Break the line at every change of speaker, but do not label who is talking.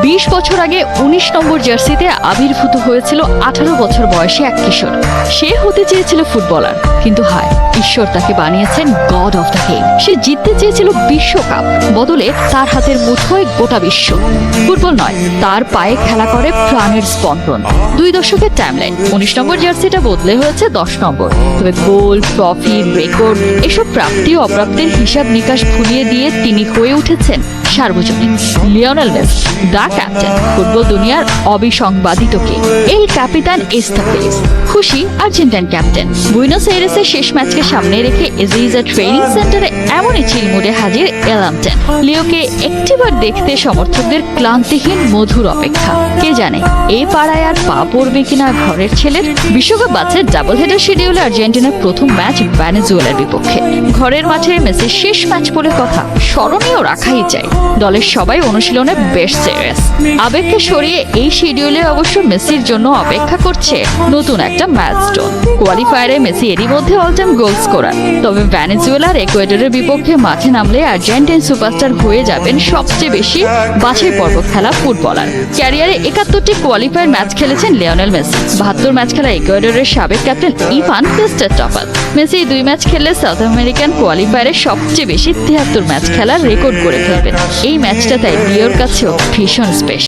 20 বছর আগে 19 নম্বর জার্সিতে আবির্ভূত হয়েছিল 18 বছর বয়সী এক কিশোর। সে হতে চেয়েছিল ফুটবলার, কিন্তু হায়, ঈশ্বর তাকে বানিয়েছেন গড অফ দ্য গেম। সে জিততে চেয়েছিল বিশ্বকাপ, বদলে তার হাতের মুঠোয় গোটা বিশ্ব। ফুটবল নয়, তার পায়ে খেলা করে প্রাণের স্পন্দন। 2 দশকের টাইমলাইন, 19 নম্বর জার্সিটা বদলে হয়েছে 10 নম্বর। তবে গোল, ট্রফি, রেকর্ড এসব প্রাপ্তি ও অপ্রাপ্তির হিসাব নিকাশ ভুলিয়ে দিয়ে তিনি হয়ে উঠেছেন সার্বজনীন। Lionel Messi, the captain, football দুনিয়ার অবিসংবাদিত কে। এল ক্যাপিটান ইজ দ্য ফেস। খুশি আর্জেন্টাইন ক্যাপ্টেন। বুয়েনোস আইরেসের শেষ ম্যাচকে সামনে রেখে এজিজা ট্রেনিং সেন্টারে এমনই চিলমুডে হাজির এলামটেন। লিওকে একটিবার দেখতে সমর্থকদের ক্লান্তিহীন মধুর অপেক্ষা। কে জানে এই পাড়ায় আর পা পড়বে কিনা ঘরের ছেলের। বিশ্বকাপ বাছে ডাবল হেডার শিডিউলে আর্জেন্টিনার প্রথম ম্যাচ ভেনেজুয়েলার বিপক্ষে। ঘরের মাঠে মেসির শেষ ম্যাচ বলে কথা, স্মরণীয় রাখাই চাই। দলের সবাই অনুশীলনে বেশ সিরিয়াস। আবেগকে সরিয়ে এই শিডিউলে অবশ্য মেসির জন্য অপেক্ষা করছে নতুন একটা ম্যাচস্টোন। কোয়ালিফায়ারে মেসি এরই মধ্যে অল টাইম গোল স্কোরার। তবে ভেনেজুয়েলার ইকুয়েডরের বিপক্ষে মাঠে নামলে আর্জেন্টাইন সুপারস্টার হয়ে যাবেন সবচেয়ে বেশি বাছাই পর্ব খেলা ফুটবলার। ক্যারিয়ারে 71টি কোয়ালিফায়ার ম্যাচ খেলেছেন লিওনেল মেসি। 72 ম্যাচ খেলা ইকুয়েডরের সাবেক captain Ivan Christopher. Messi 2 match খেললে সাউথ আমেরিকান কোয়ালিফায়ারে সবচেয়ে বেশি 73 ম্যাচ খেলার রেকর্ড করে ফেলবেন। এই ম্যাচটা তাই লিওর কাছেও ভীষণ স্পেশাল।